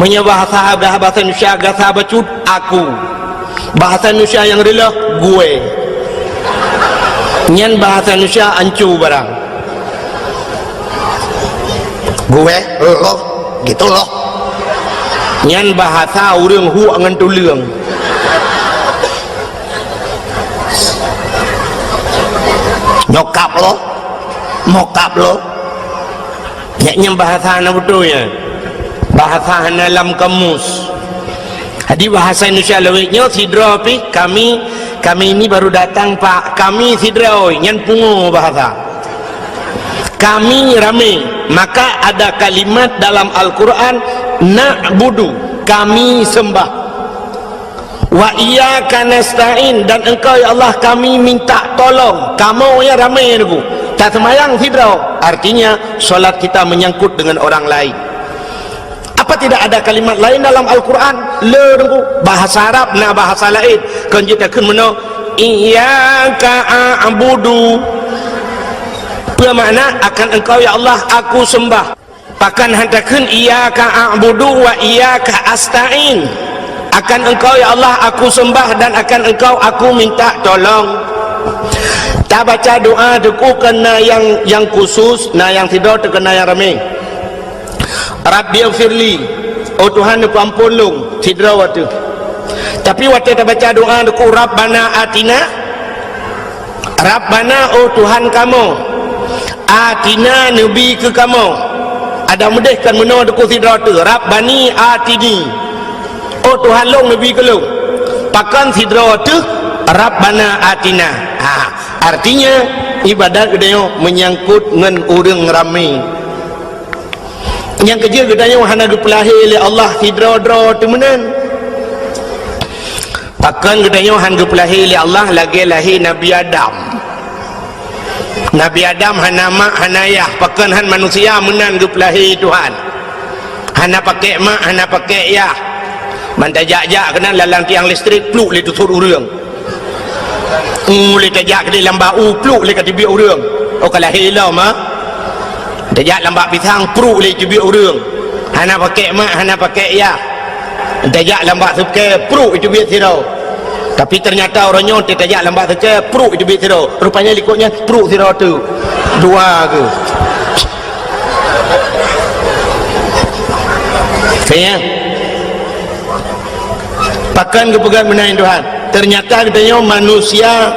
punya bahasa Indonesia bahasa bacut aku, bahasa Indonesia yang rela gue, nyan bahasa Indonesia ancu barang gue loh gitu loh, nyan bahasa urang hu angan tuleung nyokap lo mokap lo nyaknya bahasa anak betulnya bahasa dalam kamus. Jadi bahasa Indonesia lewitnya sidra pi kami ini baru datang pak, kami sidra oi nyan pungu bahasa kami rame, maka ada kalimat dalam Al-Quran na'budu kami sembah, wa iyyaka nasta'in dan engkau ya Allah kami minta tolong, kamu ya ramai aku tak semayang sidra, artinya solat kita menyangkut dengan orang lain. Apa tidak ada kalimat lain dalam Al-Quran bahasa Arab na bahasa lain kan kita kan meno iyyaka a'budu bermakna akan engkau ya Allah aku sembah, akan hantakan iyyaka a'budu wa iyyaka asta'in, akan engkau ya Allah aku sembah dan akan engkau aku minta tolong. Tak baca doa deku kena yang khusus, nah yang tidak terkena yang ramai. Rabbi firli, oh Tuhan aku ampun long sidra waktu, tapi waktu tak baca doa deku Rabbana atina, Rabbana oh Tuhan kamu, atina nabi ke kamu, ada mudah kan menurut deku sidra tu Rabbani atini, oh Tuhan long nabi ke long, pakan sidra tu Rabbana atina. Artinya ibadat gedanya menyangkut dengan orang ramai. Yang kerja gedanya wahana dipelahi oleh Allah hidra-dra temenan. Pakan gedanya wahana dipelahi oleh Allah lagi lahir Nabi Adam. Nabi Adam hana mak hana ayah, pakan han manusia menan dipelahi Tuhan. Hana pakai mak hana pakai ayah. Mantajak-jak kena lalang tiang listrik pluk le tutur urang. Boleh tajak ke dalam bau pluk le kat tibi urang. Oh kalau hilau mah tajak lambak pisang pluk le tibi urang. Hana pakai mak hana pakai ayah. Tajak lambak suke pluk itu biar sirau. Tapi ternyata orangnya tajak lambak suke pluk itu biar sirau. Rupanya likutnya pluk sirau tu. Dua ke. Saya pakan kepegang menaik Tuhan. Ternyata katanya manusia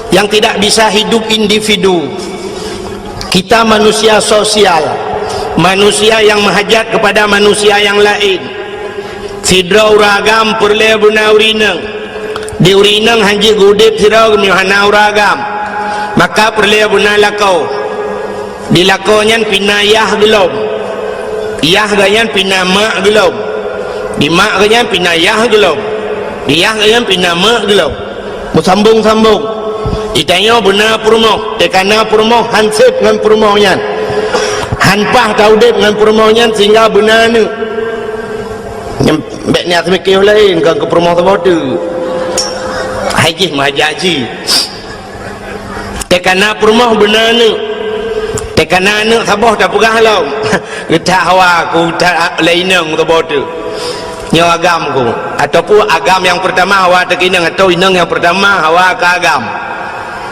yang tidak bisa hidup individu, kita manusia sosial, manusia yang menghajat kepada manusia yang lain. Sidra uragam perle buna urinang di urinang hanji gudip sidra hana uragam, maka perle buna lakau di lakonyan pinayah gelom, iyah ganyan pinama gelom, di mak ganyan pinayah gelom, dia yang pinama gelap bersambung-sambung ditanya benar perumoh tekana perumoh hansip dengan perumohnya hanpah taudip dengan perumohnya sehingga benar ni nyembek ni asmi kih lain kan ke perumoh sebab tu haji mahaji tekana perumoh benar ni tekana ni sabah tak pegah lau kita hawa ku tak lainang sebab tu nyo agam ku ataupun agam yang pertama hawa tak inang atau inang yang pertama hawa ke agam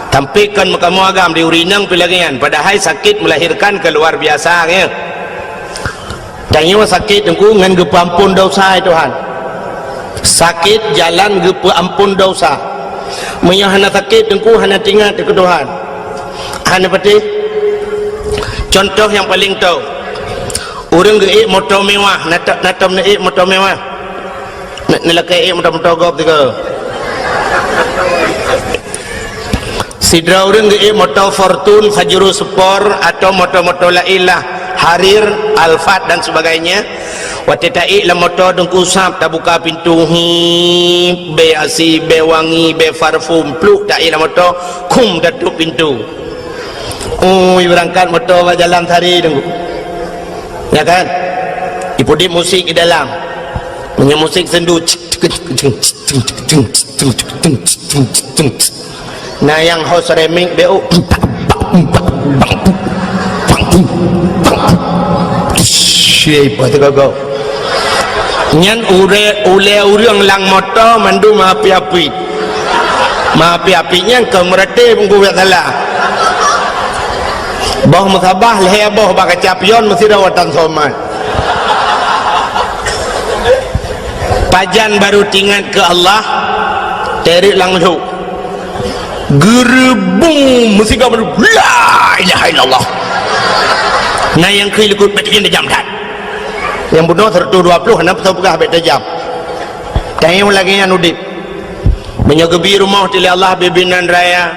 tampilkan kamu agam di urinang pilagian padahal sakit melahirkan keluar biasa ya tanya sakit tengku ngan ge ampun dosa Tuhan sakit jalan ge ampun dosa menyah hana sakit tengku hana tinggal ke Tuhan hana peti contoh yang paling tahu orang ge motor mewah natam ne motor mewah nelakai motor gop tiga sidra orang ge motor Fortune Fajro Sport atau motor-motor lailah Harir Alphard dan sebagainya waktu taik lah motor dengku sap tak buka pintu be asi be wangi be parfum pluk taik lah motor kum dah tutup pintu berangkat motor jalan hari dengku ya kan ipudi musik di dalam punya musik sendu nah yang host remix BO siapa tu kau nyan ule urang lang motor mandu maapi-api maapi-apinya ke merate penggugat salah boh musabah leher boh baka capion mesti rawatan somat pajan baru tingkat ke Allah terik langsung gerebung mesti kau baru la ilaha illallah nah yang kelihut betul jam dah yang bunuh 120 hendak pegah betul jam dan yang lagi yang udip menyogebi rumah tili Allah bebinan raya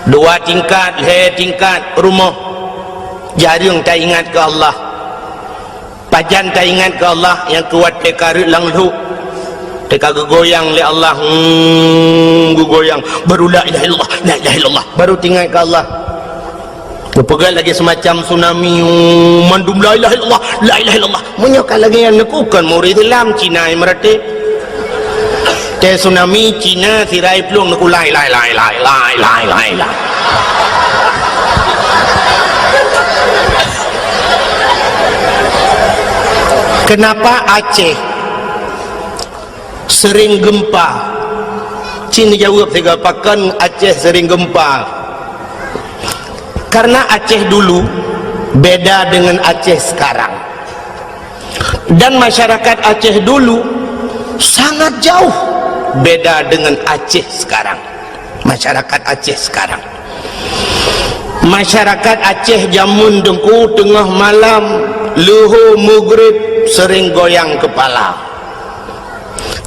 2 tingkat leher tingkat rumah jarang tak ingat ke Allah pajan tak ingat ke Allah yang kuat tekarit langsung teka goyang le Allah goyang baru la ilaha illallah la ilaha illallah baru tinggal ke Allah pegal lagi semacam tsunami mandum la ilaha illallah la ilaha illallah menyokal lagi yang nekukan murid Islam Cina yang merate te tsunami Cina sirai pelung neku la ilaha illallah kenapa Aceh sering gempa? Cina jawab tiga pakan Aceh sering gempa karena Aceh dulu beda dengan Aceh sekarang dan masyarakat Aceh dulu sangat jauh beda dengan Aceh sekarang. Masyarakat Aceh sekarang, masyarakat Aceh jamun dengku tengah malam luhur maghrib sering goyang kepala,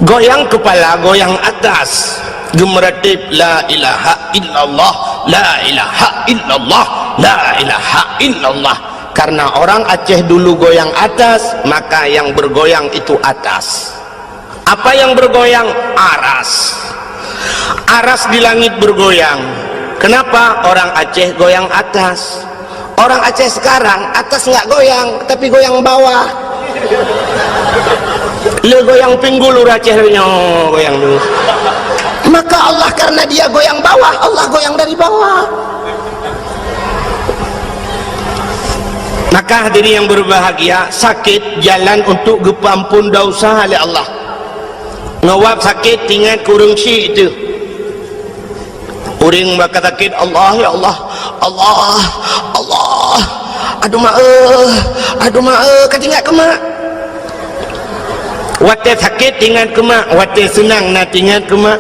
goyang atas gemeratip la ilaha illallah la ilaha illallah la ilaha illallah. Karena orang Aceh dulu goyang atas, maka yang bergoyang itu atas. Apa yang bergoyang? Aras. Aras di langit bergoyang. Kenapa? Orang Aceh goyang atas. Orang Aceh sekarang atas nggak goyang, tapi goyang bawah. Le goyang pinggul Aceh goyang dulu. Maka Allah karena dia goyang bawah, Allah goyang dari bawah. Maka hadirin yang berbahagia, sakit jalan untuk gepampun dosa oleh Allah. Ngawap sakit tinggal kurang syik itu. Uring bakal sakit, Allah ya Allah, Allah, Allah. Aduh maaf, ketinggal kemak. Wate sakit tinggal kemak, wate senang nak tinggal kemak.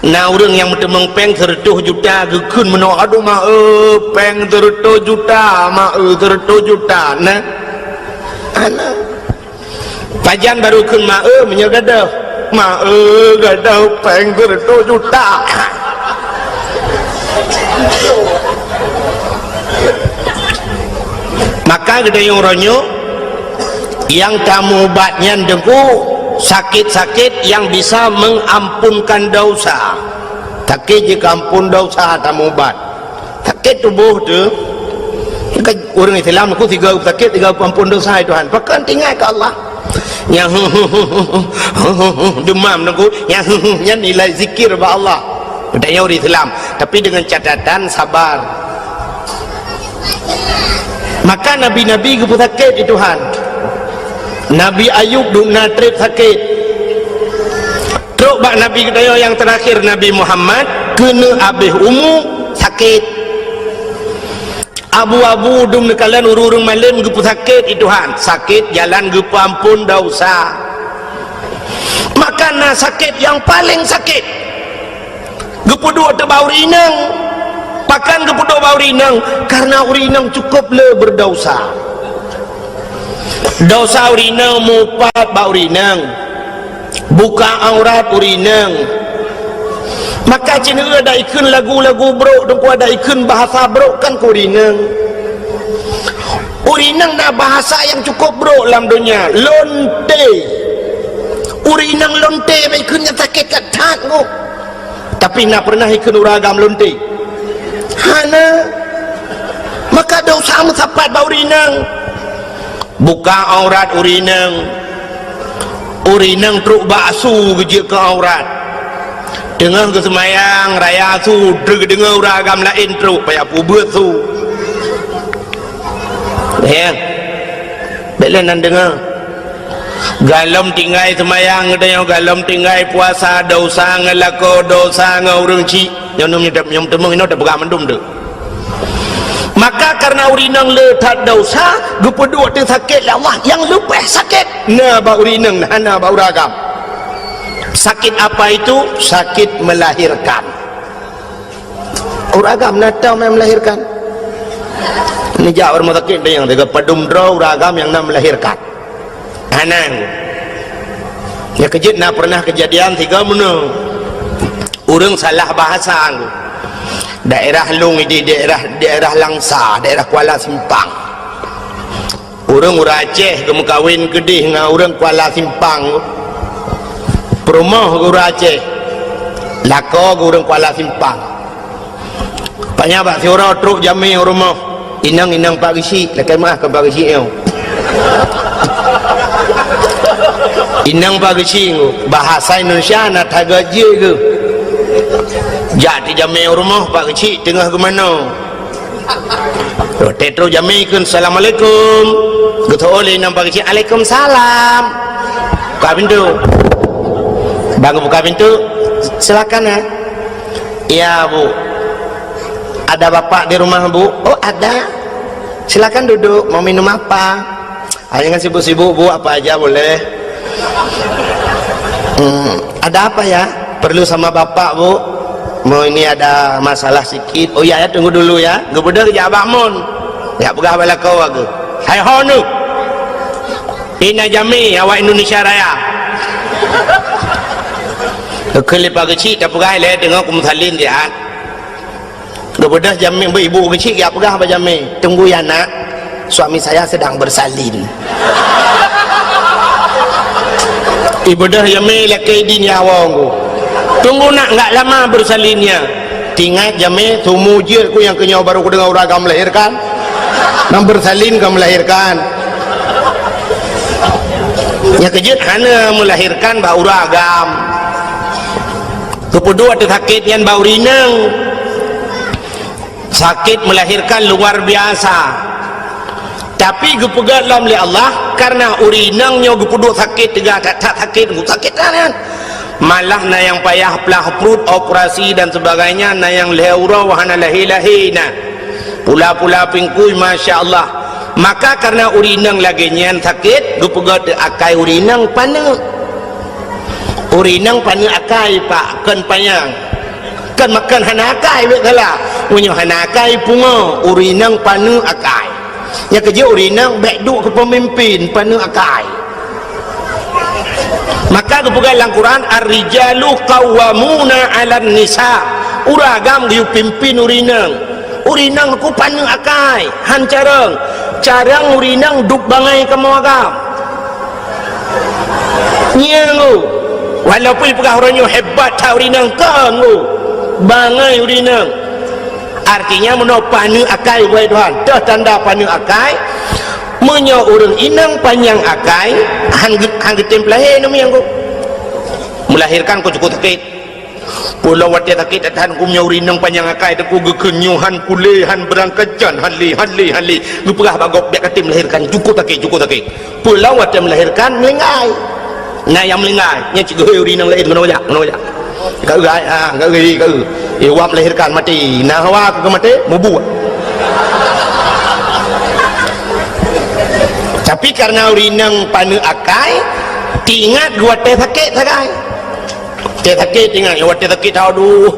Nah orang yang bertemang peng 100 juta gekun menolak, aduh maaf peng 100 juta maaf 100 juta nah anak pajan baru kun maaf menyegadah maaf gadah peng 100 juta maka gede yang ronyo yang tamu obatnya dengku sakit-sakit yang bisa mengampunkan dosa. Sakit jika ampun dosa tamu obat. Sakit tubuh tu orang Islam aku 3 sakit 3 ampun dosa Tuhan. Pakan tinggal ke Allah. Yang demam aku yang nilai zikir ba Allah. Budaya orang Islam, tapi dengan catatan sabar. Maka nabi-nabi ke sakit itu Tuhan. Nabi Ayub dukna trip sakit. Teruk bak Nabi kedaya yang terakhir Nabi Muhammad kena habis umur sakit. Abu-abu dum nekalan urung malam gepu sakit itu han. Sakit jalan gepu ampun dosa. Maka na sakit yang paling sakit. Gepu dua tebau rinang. Pakan gepu dua bau rinang karena urinang cukup le berdosa. Dosa urinang mupat bau urinang, buka aurat urinang. Maka cina ada ikun lagu-lagu bro, dengku ada ikun bahasa bro kan urinang. Urinang dah bahasa yang cukup bro dalam dunia. Lonte, urinang lonte, ikunnya sakit kat tangu. Tapi nak pernah ikun uragam lonte. Hana, maka dosa musapat bau urinang. Buka aurat urinang, urinang truk baksu kerja ke aurat. Dengar ke semayang raya su dengar uragam lain truk payah pubut su. Ya, belen nan dengar. galom tinggal semayang ada yang galom tinggal puasa dosa ngelako dosa ngurung ci yang temung ini ada berapa mendum tu. Maka karena urinang letak dosa gupedua tu sakit Allah yang lupa sakit na ba urinang na ba uragam. Sakit apa itu? Sakit melahirkan. Uragam natau melahirkan. Ini jauh orang sakit yang tiga pedum draw uragam yang nak melahirkan. Anang. Ya kejut nak pernah kejadian tiga menung. Urang salah bahasa aku. Daerah Lung di daerah Langsa, daerah Kuala Simpang. Urang Aceh kamu kawin kedih dengan urang Kuala Simpang. Perumah ke Aceh. Lako ke urang Kuala Simpang. Banyak bak siura truk jami rumah. Inang Pak Gisi, lekai mah ke Pak Gisi yo. Inang Pak Gisi bahasa Indonesia nak tagaje ke. Jadi jami rumah Pak Kecik tengah ke mana tetro jami kun assalamualaikum gitu oleh Pak Kecik Waalaikumsalam buka pintu bangun buka pintu silakan ya. Iya Bu, ada bapak di rumah Bu? Oh ada, silakan duduk, mau minum apa? Jangan sibuk-sibuk Bu, apa aja boleh. Ada apa ya? Perlu sama bapak Bu? Mau ini ada masalah sikit. Oh iya ya, tunggu dulu ya. Gebudah kerja abakmun. Ya pegah bala kau aku. Hai honu. Ina jami awak Indonesia Raya. Kelip kecil tak pegah le tengok kumsalin dia. Gebudah jami ibu kecil ya pegah apa jami. Tunggu ya nak. Suami saya sedang bersalin. Ibu dah jami laki din ya awangku. Tunggu nak enggak lama bersalinnya. Tinggal jami tumu je ku yang kenyau baru ku dengar uragam melahirkan. Nang bersalin ke melahirkan. Ya kejut hana melahirkan ba uragam. Kepedu ada sakit yang bau rinang. Sakit melahirkan luar biasa. Tapi gepegat lam oleh Allah karena urinangnya gepedu sakit tiga tak sakit sakit kan. Malah na yang payah pelah perut operasi dan sebagainya na yang leura wahana lahilahina pula-pula pingkui Masya Allah. Maka karena urinang lagi nyan sakit gupegat akai urinang pana akai pak kan payang kan makan hana akai betala punya hana akai punga urinang pana akai yang kerja urinang baik duk ke pemimpin pana akai. Maka kepugal dalam Quran ar-rijalu qawwamuna 'alan nisa. Uragam diu pimpin urinang ku paneng akai han carang urinang duk bangai kamu agam nyengu walaupun pegah orangnya hebat ta urinang kangu bangai urinang artinya meno paneng akai wahai Tuhan dah tanda paneng akai menyo urang inang panjang akai han getemplah nama yang ku melahirkan ku cukup sakit pulau wati sakit tahan ku menyo urinang panjang akai ku gekenyuhan kulehan berangkajan hanli ku perah bagok biak katim melahirkan cukup sakit pulau wati melahirkan melengai nah yang melengai nya cikgu urinang lain kena wajak kau gai kau gini kau wap melahirkan mati nah hawa ku mati mubu. Tapi karena urinang panu akai tingat gua teh sakit sagai teh sakit tingat gua teh sakit aduh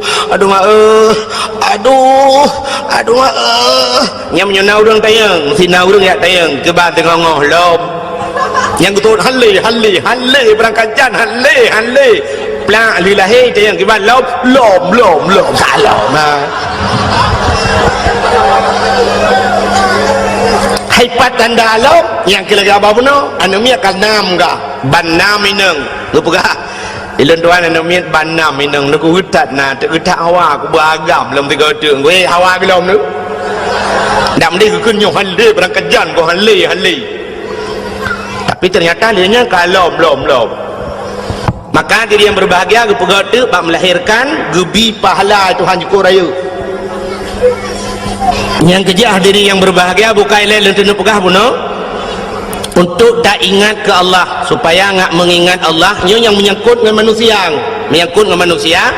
nyam nyona urang tayang sina urang ya tayang ke ba tengah ngoh lom yang betul halle berangkat jan halle pla lilahi tayang ke ba lom salam Haipat tanda alam yang kira apa puno anomia kanam ga banam ineng lu pega ilen tuan anomia banam ineng lu hutat na hutat hawa ku beragam lem tiga teung we hawa bilom nu dam di ku kunyo halle berangkat jan ku halle tapi ternyata dia kalau belum maka diri yang berbahagia ku pega tu bak melahirkan gebi pahala Tuhan syukur ayu. Yang kejah diri yang berbahagia bukai lain tenu pegah buno untuk tak ingat ke Allah, supaya ngak mengingat Allah nyo yang menyangkut dengan manusia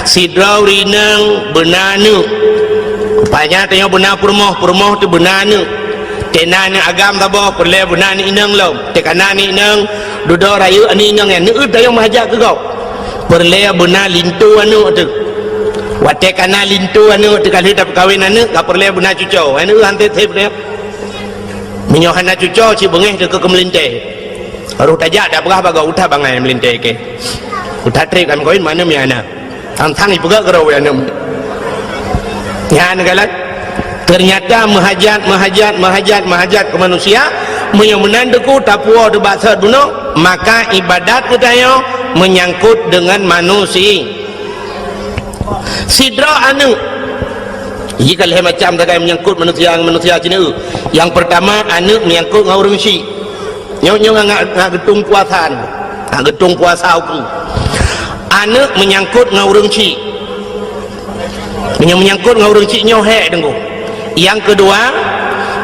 sidrau rinang benanu rupanya tanya benar purmoh tu benanu tenana agam tabo perle benar ni inang lo tekana ni inang dudo rayu ani inang yang neut tayong mahajak ke kau perle benar lintu anu tu wate kana lintu anu tu kali tak kahwin anu ka perle benar cucau anu hante tep dia menyohana cucau ci bengeh ke kemelinte baru tajak dak berah baga utah bangai melinte ke utah trek kan koin mana miana tang ibuga kerau ya nam ya negalat ternyata mahajat ke manusia yang menandaku tapua de bahasa duno maka ibadat kita yo menyangkut dengan manusia sidra anu jika leh macam tak menyangkut manusia cina yang pertama anu menyangkut ngau rengsi nyo ngak getung puasan getung puasa aku anu menyangkut ngau rengsi menyangkut ngau rengsi nyo he dengku. Yang kedua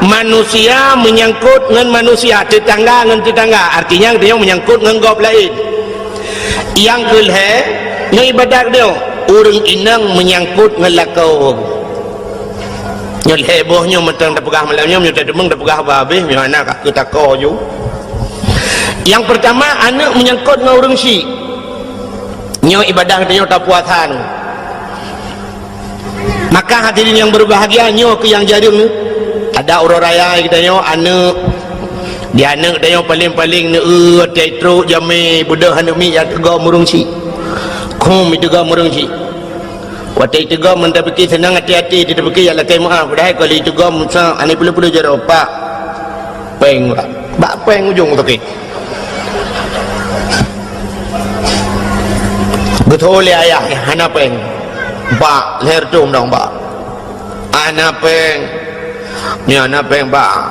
manusia menyangkut dengan manusia, tetangga dengan tetangga, artinya dia menyangkut dengan gop lain. Yang kelhe yang ibadat dia orang inang menyangkut dengan lakau nyol hebohnya mentang dak pegah malamnya nyo tak demeng dak pegah babeh mana kak ketako ju. Yang pertama anak menyangkut dengan orang si nyo ibadah dia tak puasan. Maka hadirin yang berbahagia nyo ke yang jarum ni ada orang raya kita nyo anak dia anak dia paling-paling tetro jame budak hanumi ya tega murung si kum tega murung si watai tega men tak fikir senang hati-hati dia fikir ya lakai maaf dah kali tega musa ani pula-pula jaro pak peng bak peng ujung tu ke betul ya ayah hana peng ba leher dong dong ba anak peng ni anak peng ba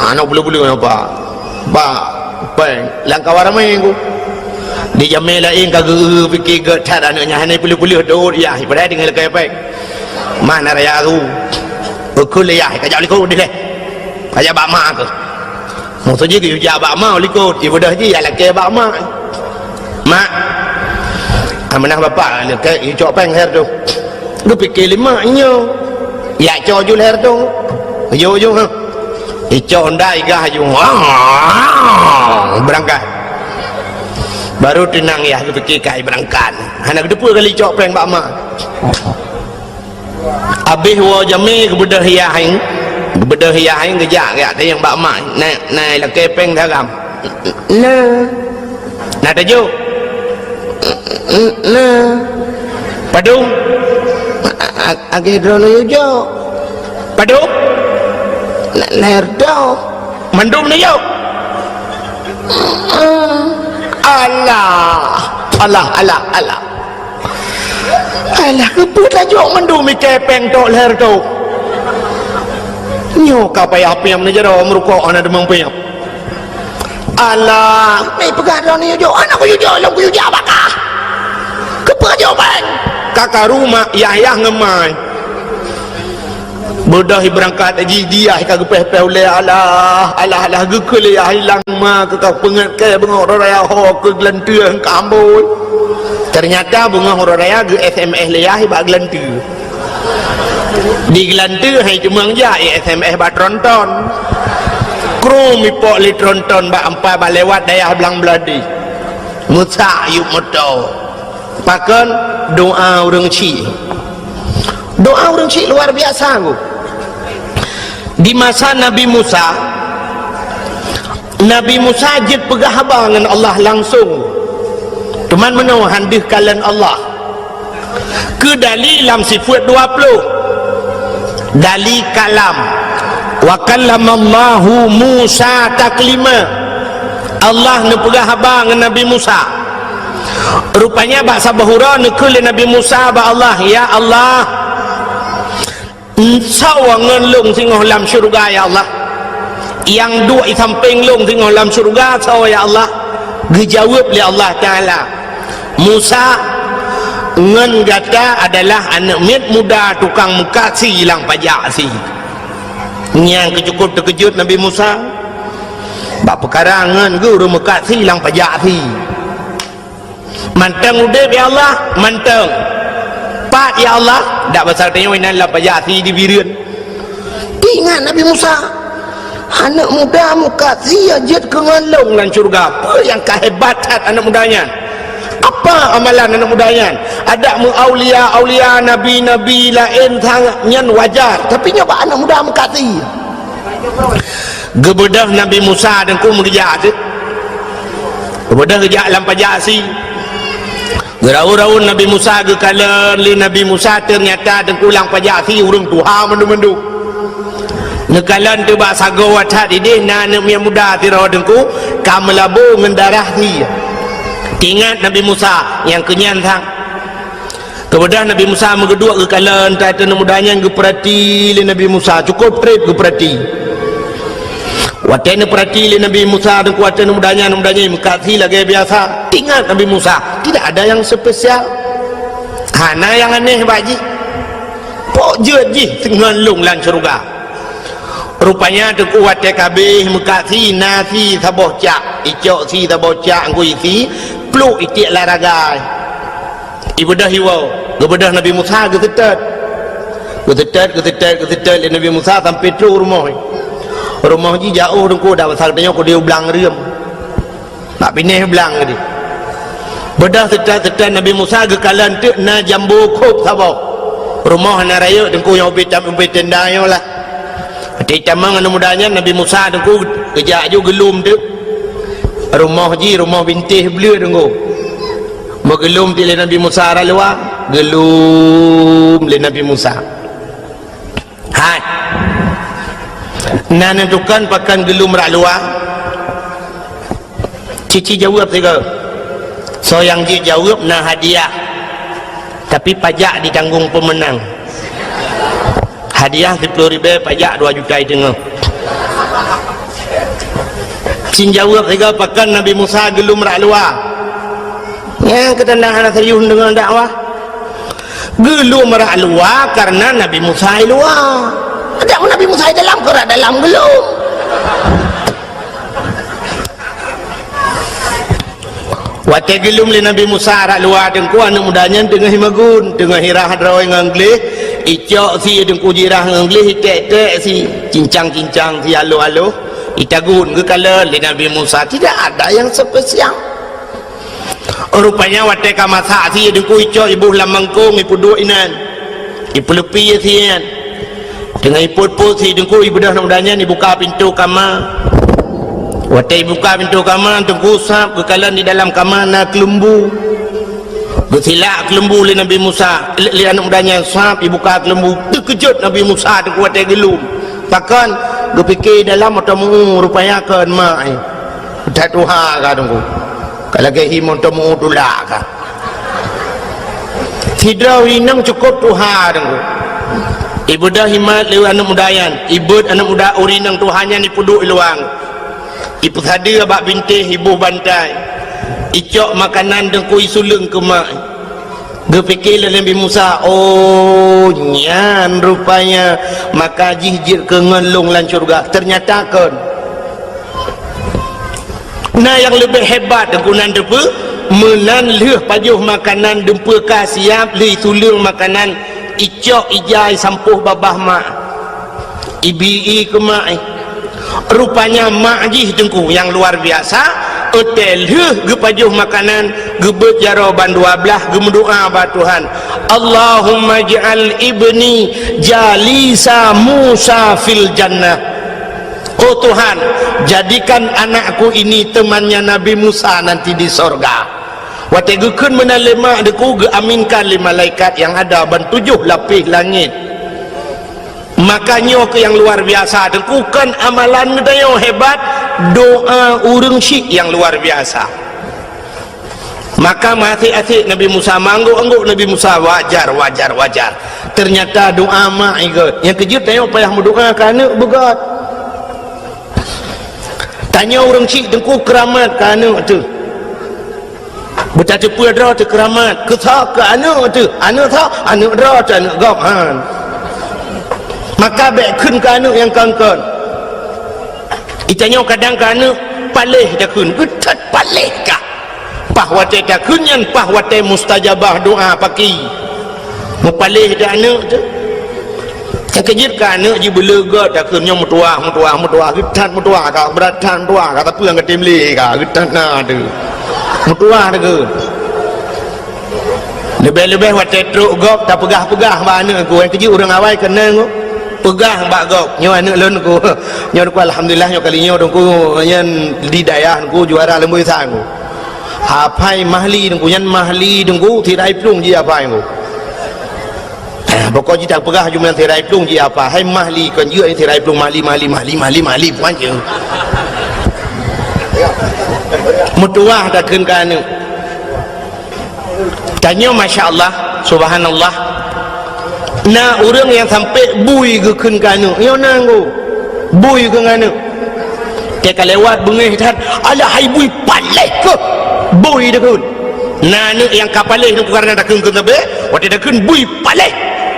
anak bulu-bulu apa ba peng langkah ramai ku di jamai lain kagak fikir ke tar anaknya hanai bulu-bulu dor ya ibadah dengan lekai peng mana raya tu ukul ya kajak likut dia kajak bak mak ke maksudnya ke ujak bak mak likut ibadah je ya lekai bak mak mak amanah bapak lekai ujak peng her tu lu fikir limaknya ya cojul her tu yo ha ico ndai gah ju berangkat baru tenang ya lu fikir kai berangkat anak depu kali cok peng bak mak abih wo jami ke bedah yahin gejak gak yang bak mak nai lekai peng dalam nah tajuk padung agi drone yo padung leher do mandum ni yo Allah kebut tajuk mandum mi kepeng tok leher tu nyo ka payah piam ni jero merukok ana demang piam Allah ni pegadang ni yo anak ku yo long ku yo bakah kepek yo bang kakak rumah yah ngemai bodoh berangkat haji dia kagak peh-peh oleh Allah gekul ya hilang ma kau pengat ke bengok raya ho ke gelantur kamboi ternyata bunga horo raya ge SMS leyah ba gelantur di gelantur hai cumang ja SMS ba tronton kru mi pok li tronton ba ampai ba lewat dayah belang beladi musa yuk moto pakan doa orang ci luar biasa aku di masa Nabi Musa jid pegah abang dengan Allah langsung teman menau handih kalian Allah ke dalil dalam sifat 20 dalil kalam wa kallamallahu Musa taklima Allah ni pegah abang dengan Nabi Musa rupanya bahasa bahura nekul Nabi Musa ba Allah ya Allah sawangan long singoh lam syurga ya Allah yang dua di samping long singoh lam syurga saw ya Allah dijawab oleh Allah Ta'ala Musa ngen gata adalah anak mit muda tukang muka si hilang pajak si yang cukup terkejut Nabi Musa bak perkara ngan guru mekat silang pajak si manteng udip ya Allah manteng pat ya Allah dak pasal tanya winan la pajak si di birian ingat Nabi Musa anak muda muka sia jet ke ngalung lan syurga apa yang kehebatan anak mudanya apa amalan anak mudanya ada mu aulia nabi lain tangan wajar tapi nyoba anak muda muka sia gebedah Nabi Musa dan ku mengejar tu gebedah kerja alam pajak si gerau-rau Nabi Musa ke kala li Nabi Musa ternyata dan kulang pajak si urang Tuhan mendu-mendu nekalan tu bak sago watat ini nak muda tiro dengku kamelabu ngendarah dia ingat Nabi Musa yang kenyan sang kemudian Nabi Musa menggeduk ke kalan tata mudanya geperati li Nabi Musa cukup trip geperati watena perati li Nabi Musa dan kuatan mudanya mengkasi lagi biasa ingat Nabi Musa tidak ada yang spesial hana yang aneh baji pok je tengah lung lan syurga rupanya tu kuat kabeh mekasi nasi saboh cak icok si saboh cak ngui si pluk itik laragai ibadah hiwau gebedah Nabi Musa getetet Nabi Musa sampai tu rumah ji jauh dengku dah pasal tanya aku dia belang riam nak pindah belang tadi bedah tetet Nabi Musa ke kalan tu na jambu kop saboh rumah na raya dengku yang ubi tenda yo lah Tita mang anu mudanya Nabi Musa dengku kejak ju gelum tu rumah bintih belia dengku bergelum ti le Nabi Musa ra luar gelum le Nabi Musa hai na nentukan pakan gelum ra luar cici jawab tiga so yang ji jawab na hadiah tapi pajak ditanggung pemenang hadiah 10.000 pajak 2 juta tengah cing jawab tiga pakan Nabi Musa gelum rak luar yang ketendangan serius dengan dakwah gelum rak luar karena Nabi Musa luar ada Nabi Musa dalam kerak dalam gelum wate gelum li Nabi Musa rak luar dengku anak mudanya tengah himagun tengah hirah hadrawai nganglih icok si dengku jirah nganglih tek si cincang si halo itagun ke kala li Nabi Musa tidak ada yang spesial rupanya wate kamasa si dengku icok ibu lamangkung ibu duinan ibu lepi sian dengan ibu si dengku ibu dah mudanya dibuka pintu kamar wate buka pintu kamar dengku sap ke kala di dalam kamar nak kelembu bersilak kelembu li Nabi Musa li anak mudanya sap dibuka kelembu terkejut Nabi Musa dengku wate gelum takkan gue fikir dalam otomu rupanya kan mak tak tuha ka dengku kalau ke himon temu dulak ka tidak winang cukup tuha dengku ibu dah himat lewa anak mudayan ibu anak muda urinang tuhannya ni puduk iluang ibu tadi abak bintih ibu bantai icok makanan dengku isulung ke mak dia fikir Nabi Musa oh nyan rupanya maka jihjir ke ngelung lan syurga ternyata kan nah yang lebih hebat dengkunan depa menan leh pajuh makanan dempa ka siap li sulung makanan icok ijai sampuh babah mak ibi ke mak rupanya mak jih dengku yang luar biasa hotel gepajuh makanan gebet jaroban 12 gemendoa ba Tuhan Allahumma ja'al ibni jalisa Musa fil jannah oh Tuhan jadikan anakku ini temannya Nabi Musa nanti di sorga wate gekeun menalema deku ge aminkan li malaikat yang ada ban 7 lapis langit makanya ke yang luar biasa dengkukan amalan ngedayo hebat doa urang syik yang luar biasa maka mati-ati Nabi Musa mangguk-angguk Nabi Musa wajar ternyata doa mak yang kejut tanya payah berdoa kerana begat tanya urang syik dengku keramat kerana tu betul cepu ada tu keramat kesah ke anak tu anak tak anak dah tu anak gap maka baik kun ke anak yang kangkon itanya kadang ke anak palih dah kun getat palih ka pahwate dah kunyan pahwate mustajabah doa paki mu palih dah anak tu yang kejir ka anak ji belega dah kun nyom mutua getat mutua ka beratan tua ka tapi yang ketimli ka getat na tu mutua tu lebih-lebih wate truk gop tak pegah-pegah ba anak ku yang kejir orang awai kena ku pegah mbak gop nyo anak lun ku nyo ku alhamdulillah nyo kali nyo dong ku nyen di dayah ku juara lembu sang ku hapai mahli dong ku nyen mahli dong ku tirai plung ji apa ku pokok ji tak pegah jumen tirai plung ji apa hai mahli kon je tirai plung mahli puan je mutuah dah keun ka anu tanya masya-Allah subhanallah na orang yang sampai bui ke keun ka anu yo nang ku bui ke nganu ke kalewat bengih tat ala hai bui paleh ke bui dah keun na ni yang kapaleh tu karena dah keun tebe wate dah keun bui paleh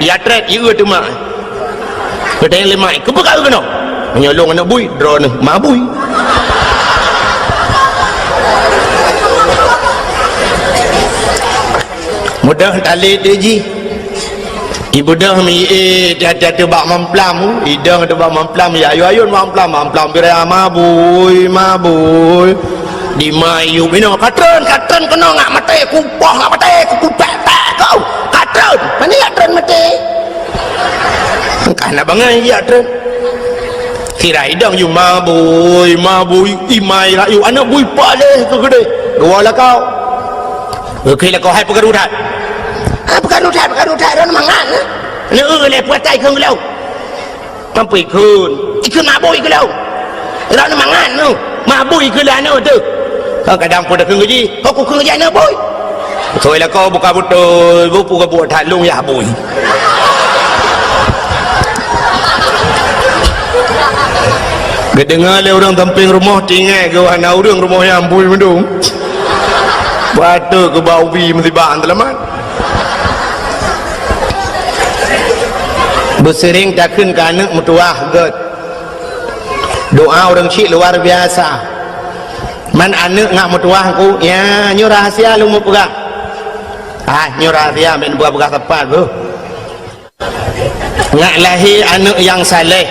ya tret ieu tu mak kedai lemai ke bekal kena menyolong anak bui draw ni ma bui mudah tali dia ji ibu dah mi dah bak mamplam idang ada bak mamplam ya ayun mamplam birai mabui di mayu bino katron kena ngak mati kumpah ngak mati kupek kau katron mana ya katron mati karena bangai ya katron kira idang you mabui imai rayu anak bui paleh ke gede dua lah kau okey lah kau hai pegarudat dan mangan ni le puatai keung lau mampu ikun mabui ke lau lau ni mangan tu mabui ke lau tu kau kadang pun dah keung ji kau keung ji nak bui thôi lah kau buka betul buku ke buat halung ya bui dia dengar le orang tamping rumah tinggal ke ana orang rumah yang bui mendung batu ke bau bi mesti bang telaman bersering tak keun ka anak mutuah god doa orang cik luar biasa man anak ngak mutuah ku ya nyu rahasia lu mau pegang nyu rahasia men buka tepat bu ngak lahir anak yang saleh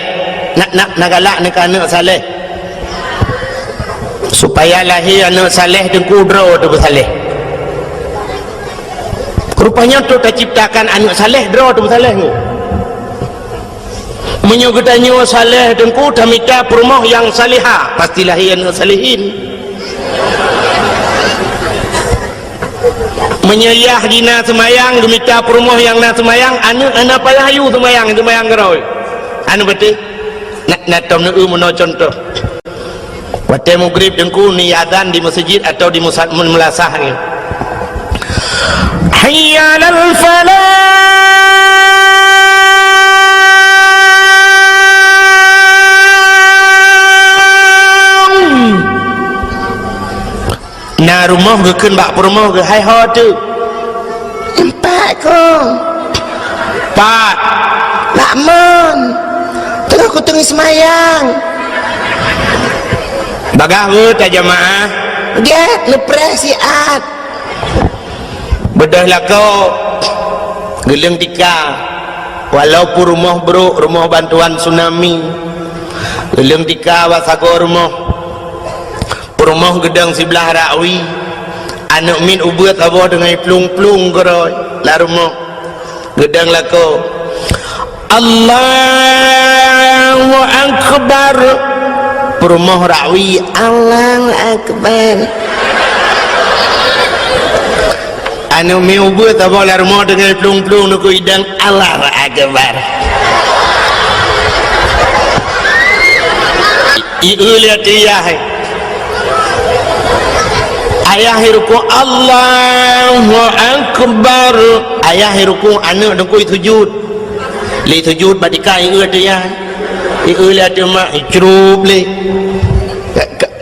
nak galak nak anak saleh supaya lahir anak saleh dengku dro tu saleh rupanya tu terciptakan anak saleh dro tu saleh ku menyugutannya saleh dengku tamita perumah yang salihah pastilah yang salihin menyayah dina semayang demita perumah yang na semayang anak payah ayu semayang geroi anu betul nak tom nu mono contoh wate maghrib dengku ni azan di masjid atau di musad melasah ni hayya alal falah na rumah ke keun bak rumah ke hai ho tu empat kong empat lakman terus aku tengah semayang bagah ke tak jamaah dia lepres siat bedah lah kau geleng tika walaupun rumah bro rumah bantuan tsunami geleng tika wasago rumah gedang sebelah rakwi anak min ubat abah dengan plung-plung keroi lah rumah gedang lako Allahu Akbar rumah rakwi Allahu Akbar anak min ubat abah lah rumah dengan plung-plung nak idang Allahu Akbar iu lihat dia ayah ruku Allahu Akbar ayah ruku anak dengku sujud li sujud badika ieu dia ieu lah tu mak icrub li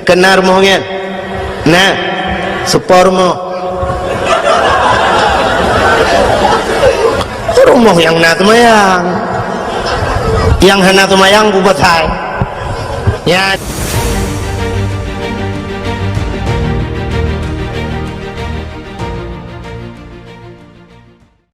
kenar mo ngen nah sepor mo rumah yang na semayang yang hana semayang ku batai ya